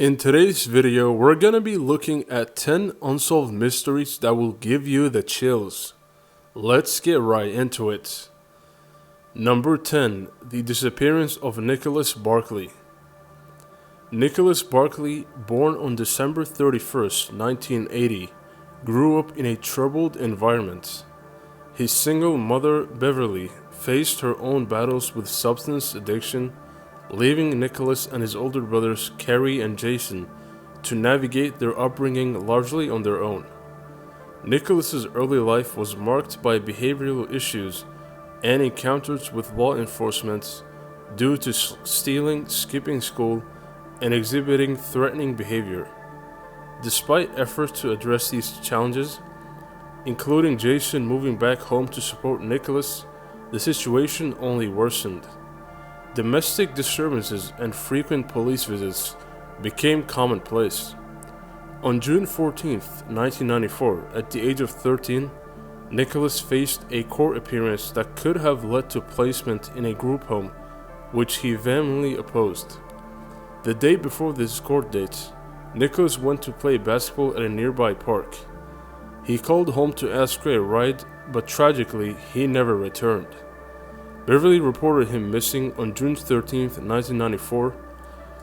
In today's video, we're gonna be looking at 10 unsolved mysteries that will give you the chills. Let's get right into it. Number 10. The disappearance of Nicholas Barkley. Nicholas Barkley, born on December 31st, 1980, grew up in a troubled environment. His single mother, Beverly, faced her own battles with substance addiction, leaving Nicholas and his older brothers, Kerry and Jason, to navigate their upbringing largely on their own. Nicholas's early life was marked by behavioral issues and encounters with law enforcement due to stealing, skipping school, and exhibiting threatening behavior. Despite efforts to address these challenges, including Jason moving back home to support Nicholas, the situation only worsened. Domestic disturbances and frequent police visits became commonplace. On June 14, 1994, at the age of 13, Nicholas faced a court appearance that could have led to placement in a group home, which he vehemently opposed. The day before this court date, Nicholas went to play basketball at a nearby park. He called home to ask for a ride, but tragically, he never returned. Beverly reported him missing on June 13, 1994.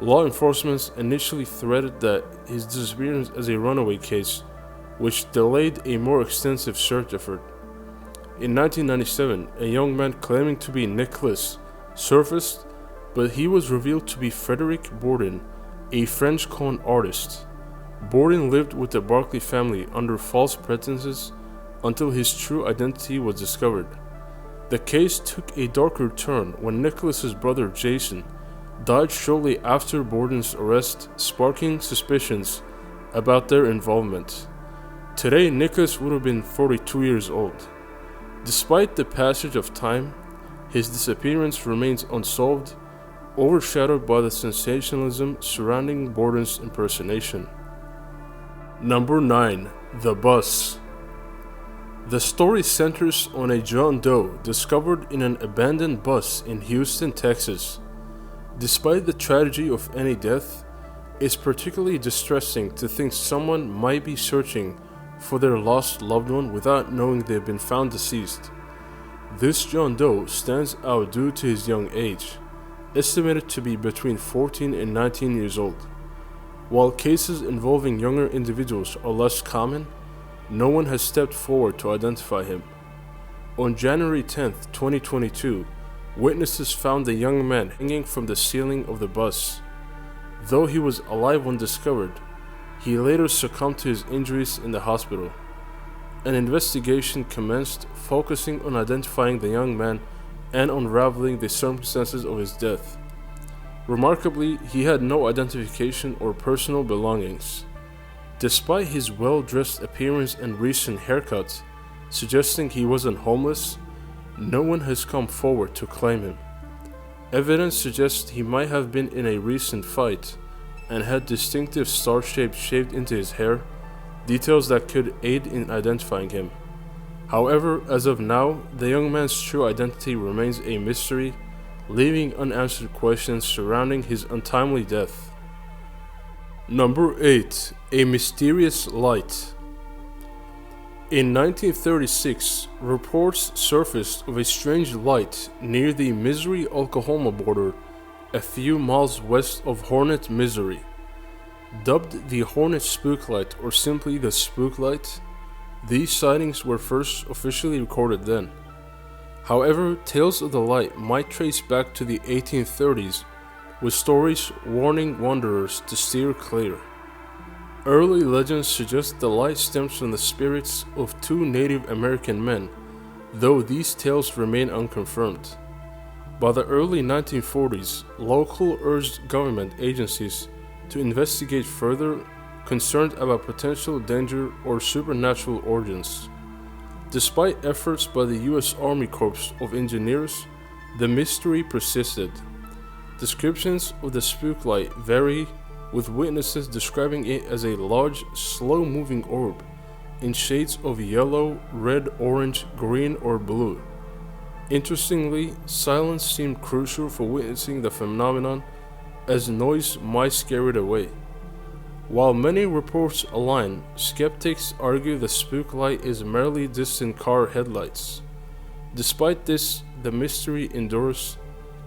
Law enforcement initially threaded that his disappearance as a runaway case, which delayed a more extensive search effort. In 1997, a young man claiming to be Nicholas surfaced, but he was revealed to be Frederick Borden, a French con artist. Borden lived with the Barkley family under false pretenses until his true identity was discovered. The case took a darker turn when Nicholas's brother Jason died shortly after Borden's arrest, sparking suspicions about their involvement. Today, Nicholas would have been 42 years old. Despite the passage of time, his disappearance remains unsolved, overshadowed by the sensationalism surrounding Borden's impersonation. Number 9. The Bus. The story centers on a John Doe discovered in an abandoned bus in Houston, Texas. Despite the tragedy of any death, it's particularly distressing to think someone might be searching for their lost loved one without knowing they've been found deceased. This John Doe stands out due to his young age, estimated to be between 14 and 19 years old. While cases involving younger individuals are less common, no one has stepped forward to identify him. On January 10, 2022, witnesses found the young man hanging from the ceiling of the bus. Though he was alive when discovered, he later succumbed to his injuries in the hospital. An investigation commenced focusing on identifying the young man and unraveling the circumstances of his death. Remarkably, he had no identification or personal belongings. Despite his well-dressed appearance and recent haircut, suggesting he wasn't homeless, no one has come forward to claim him. Evidence suggests he might have been in a recent fight and had distinctive star shapes shaved into his hair, details that could aid in identifying him. However, as of now, the young man's true identity remains a mystery, leaving unanswered questions surrounding his untimely death. Number 8. A mysterious light. In 1936, reports surfaced of a strange light near the Missouri-Oklahoma border, a few miles west of Hornet, Missouri. Dubbed the Hornet Spook Light or simply the Spook Light, these sightings were first officially recorded then. However, tales of the light might trace back to the 1830s, with stories warning wanderers to steer clear. Early legends suggest the light stems from the spirits of two Native American men, though these tales remain unconfirmed. By the early 1940s, local urged government agencies to investigate further, concerned about potential danger or supernatural origins. Despite efforts by the U.S. Army Corps of Engineers, the mystery persisted. Descriptions of the spook light vary, with witnesses describing it as a large, slow-moving orb in shades of yellow, red, orange, green, or blue. Interestingly, silence seemed crucial for witnessing the phenomenon, as noise might scare it away. While many reports align, skeptics argue the spook light is merely distant car headlights. Despite this, the mystery endures,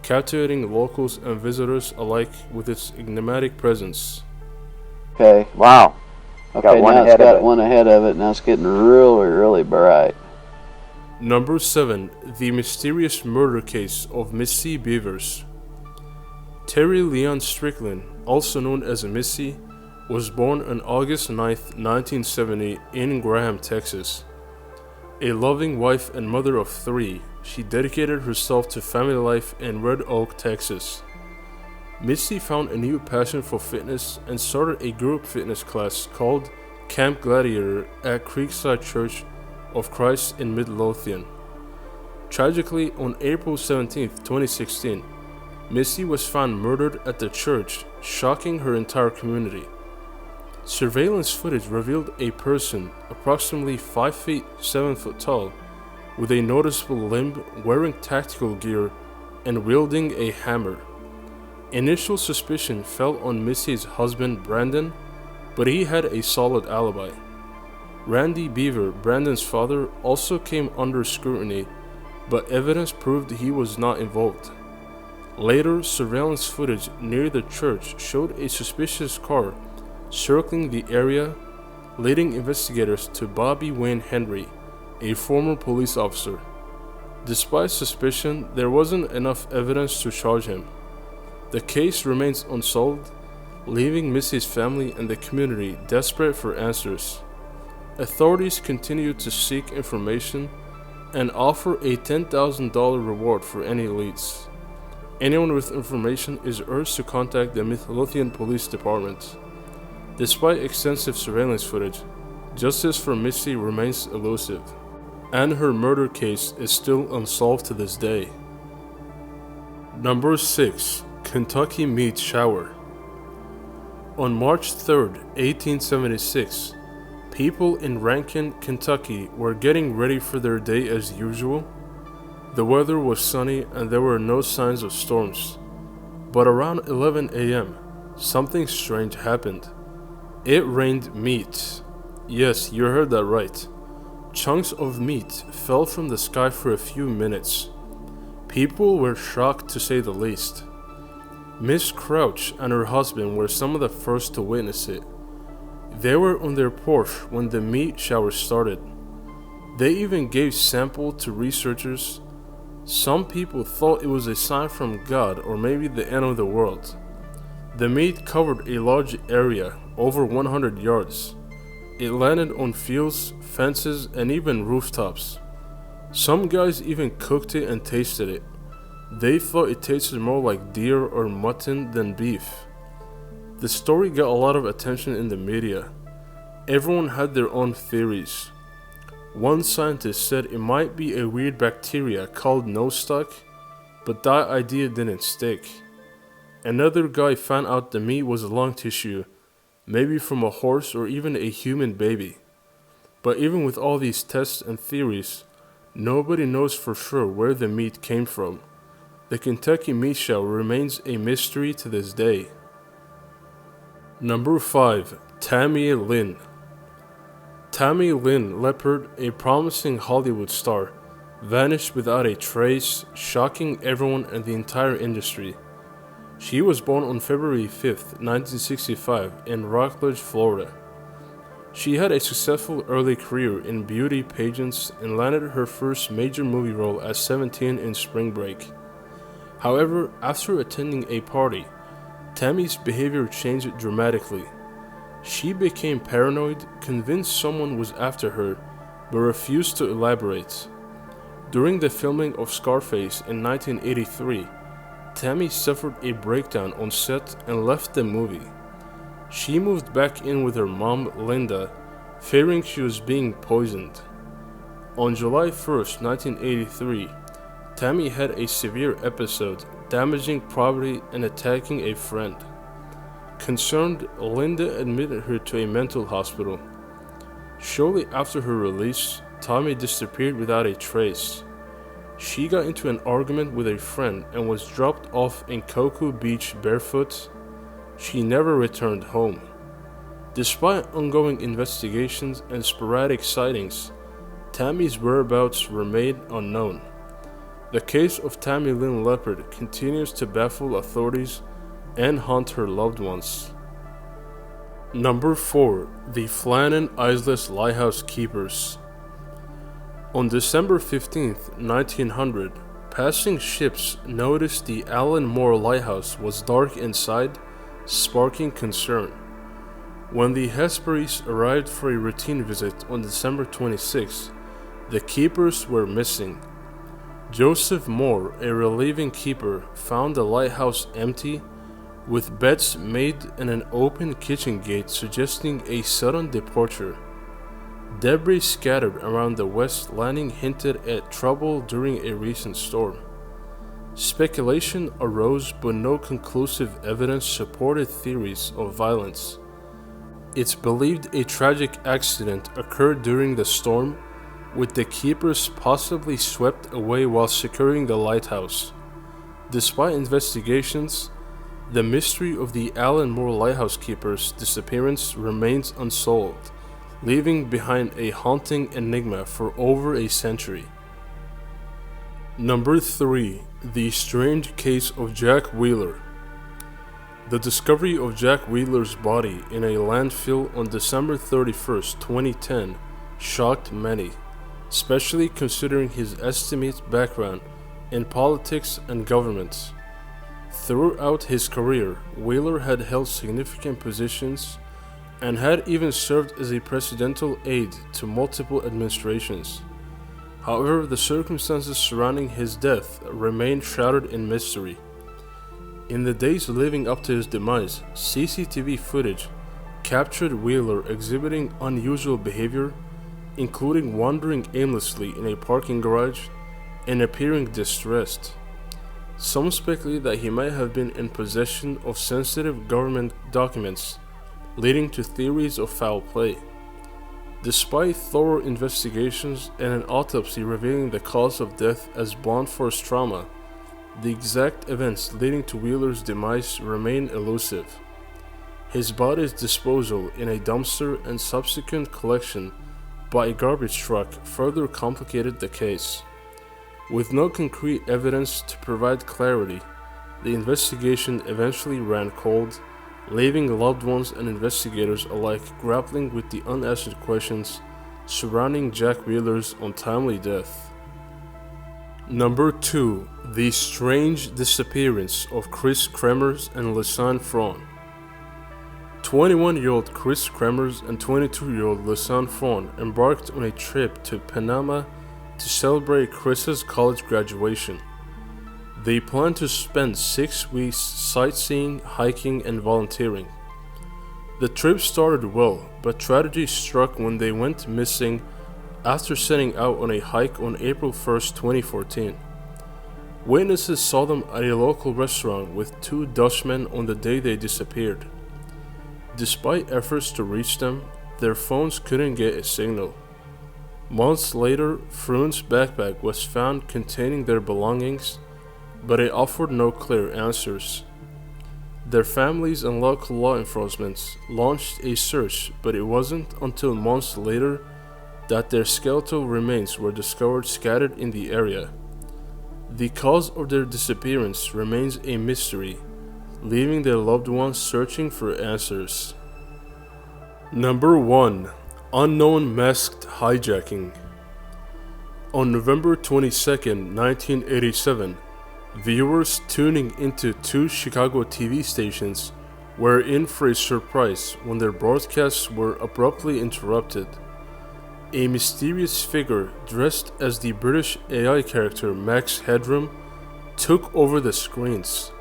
captivating locals and visitors alike with its enigmatic presence. Okay, wow. Okay, now it's got one ahead of it. Now it's getting really, really bright. Number 7. The mysterious murder case of Missy Beavers. Terry Leon Strickland, also known as Missy, was born on August 9, 1970 in Graham, Texas. A loving wife and mother of 3, she dedicated herself to family life in Red Oak, Texas. Missy found a new passion for fitness and started a group fitness class called Camp Gladiator at Creekside Church of Christ in Midlothian. Tragically, on April 17, 2016, Missy was found murdered at the church, shocking her entire community. Surveillance footage revealed a person approximately 5 feet 7 foot tall, with a noticeable limp, wearing tactical gear and wielding a hammer. Initial suspicion fell on Missy's husband Brandon, but he had a solid alibi. Randy Beaver, Brandon's father, also came under scrutiny, but evidence proved he was not involved. Later, surveillance footage near the church showed a suspicious car circling the area, leading investigators to Bobby Wayne Henry, a former police officer. Despite suspicion, there wasn't enough evidence to charge him. The case remains unsolved, leaving Missy's family and the community desperate for answers. Authorities continue to seek information and offer a $10,000 reward for any leads. Anyone with information is urged to contact the Midlothian Police Department. Despite extensive surveillance footage, justice for Missy remains elusive, and her murder case is still unsolved to this day. Number 6. Kentucky Meat Shower. On March 3, 1876, people in Rankin, Kentucky were getting ready for their day as usual. The weather was sunny and there were no signs of storms. But around 11 a.m., something strange happened. It rained meat. Yes, you heard that right. Chunks of meat fell from the sky for a few minutes. People were shocked to say the least. Miss Crouch and her husband were some of the first to witness it. They were on their porch when the meat shower started. They even gave sample to researchers. Some people thought it was a sign from God or maybe the end of the world. The meat covered a large area, over 100 yards. It landed on fields, fences, and even rooftops. Some guys even cooked it and tasted it. They thought it tasted more like deer or mutton than beef. The story got a lot of attention in the media. Everyone had their own theories. One scientist said it might be a weird bacteria called nostoc, but that idea didn't stick. Another guy found out the meat was lung tissue, maybe from a horse or even a human baby. But even with all these tests and theories, nobody knows for sure where the meat came from. The Kentucky meat shower remains a mystery to this day. Number 5. Tammy Lynn. Tammy Lynn Leppard, a promising Hollywood star, vanished without a trace, shocking everyone and the entire industry. She was born on February 5, 1965, in Rockledge, Florida. She had a successful early career in beauty pageants and landed her first major movie role at 17 in Spring Break. However, after attending a party, Tammy's behavior changed dramatically. She became paranoid, convinced someone was after her, but refused to elaborate. During the filming of Scarface in 1983, Tammy suffered a breakdown on set and left the movie. She moved back in with her mom, Linda, fearing she was being poisoned. On July 1st, 1983, Tammy had a severe episode, damaging property and attacking a friend. Concerned, Linda admitted her to a mental hospital. Shortly after her release, Tammy disappeared without a trace. She got into an argument with a friend and was dropped off in Cocoa Beach barefoot. She never returned home. Despite ongoing investigations and sporadic sightings, Tammy's whereabouts remain unknown. The case of Tammy Lynn Leopard continues to baffle authorities and haunt her loved ones. Number 4. The Flannan Isles Lighthouse Keepers. On December 15, 1900, passing ships noticed the Alan Moore Lighthouse was dark inside, sparking concern. When the Hesperys arrived for a routine visit on December 26, the keepers were missing. Joseph Moore, a relieving keeper, found the lighthouse empty, with beds made and an open kitchen gate suggesting a sudden departure. Debris scattered around the west landing hinted at trouble during a recent storm. Speculation arose, but no conclusive evidence supported theories of violence. It's believed a tragic accident occurred during the storm, with the keepers possibly swept away while securing the lighthouse. Despite investigations, the mystery of the Alan Moore Lighthouse Keeper's disappearance remains unsolved, leaving behind a haunting enigma for over a century. Number 3. The Strange Case of Jack Wheeler. The discovery of Jack Wheeler's body in a landfill on December 31, 2010, shocked many, especially considering his estimated background in politics and government. Throughout his career, Wheeler had held significant positions and had even served as a presidential aide to multiple administrations. However, the circumstances surrounding his death remained shrouded in mystery. In the days leading up to his demise, CCTV footage captured Wheeler exhibiting unusual behavior, including wandering aimlessly in a parking garage and appearing distressed. Some speculate that he might have been in possession of sensitive government documents, leading to theories of foul play. Despite thorough investigations and an autopsy revealing the cause of death as blunt force trauma, the exact events leading to Wheeler's demise remain elusive. His body's disposal in a dumpster and subsequent collection by a garbage truck further complicated the case. With no concrete evidence to provide clarity, the investigation eventually ran cold, leaving loved ones and investigators alike grappling with the unanswered questions surrounding Jack Wheeler's untimely death. Number 2. The Strange Disappearance of Chris Kremers and Lisanne Fron. 21-year-old Chris Kremers and 22-year-old Lisanne Fron embarked on a trip to Panama to celebrate Chris's college graduation. They planned to spend 6 weeks sightseeing, hiking, and volunteering. The trip started well, but tragedy struck when they went missing after setting out on a hike on April 1, 2014. Witnesses saw them at a local restaurant with 2 Dutchmen on the day they disappeared. Despite efforts to reach them, their phones couldn't get a signal. Months later, Froon's backpack was found containing their belongings, but it offered no clear answers. Their families and local law enforcement launched a search, but it wasn't until months later that their skeletal remains were discovered scattered in the area. The cause of their disappearance remains a mystery, leaving their loved ones searching for answers. Number 1. Unknown Masked Hijacking. On November 22, 1987, viewers tuning into 2 Chicago TV stations were in for a surprise when their broadcasts were abruptly interrupted. A mysterious figure dressed as the British AI character Max Headroom took over the screens.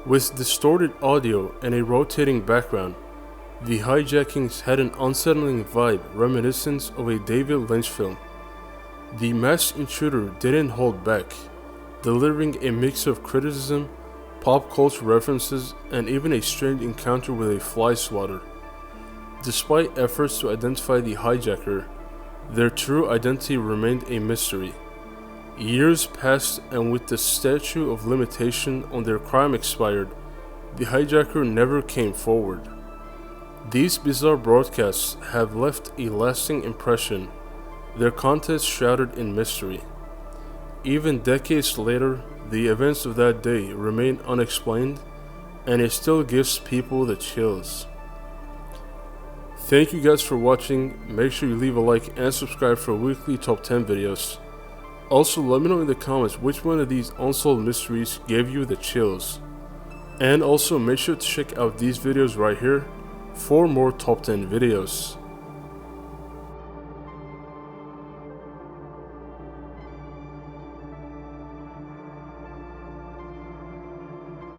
With distorted audio and a rotating background, the hijackings had an unsettling vibe reminiscent of a David Lynch film. The masked intruder didn't hold back, delivering a mix of criticism, pop culture references, and even a strange encounter with a fly swatter. Despite efforts to identify the hijacker, their true identity remained a mystery. Years passed, and with the statute of limitation on their crime expired, the hijacker never came forward. These bizarre broadcasts have left a lasting impression, their contents shrouded in mystery. Even decades later, the events of that day remain unexplained, and it still gives people the chills. Thank you guys for watching. Make sure you leave a like and subscribe for weekly top 10 videos. Also, let me know in the comments which one of these unsolved mysteries gave you the chills. And also make sure to check out these videos right here for more top 10 videos.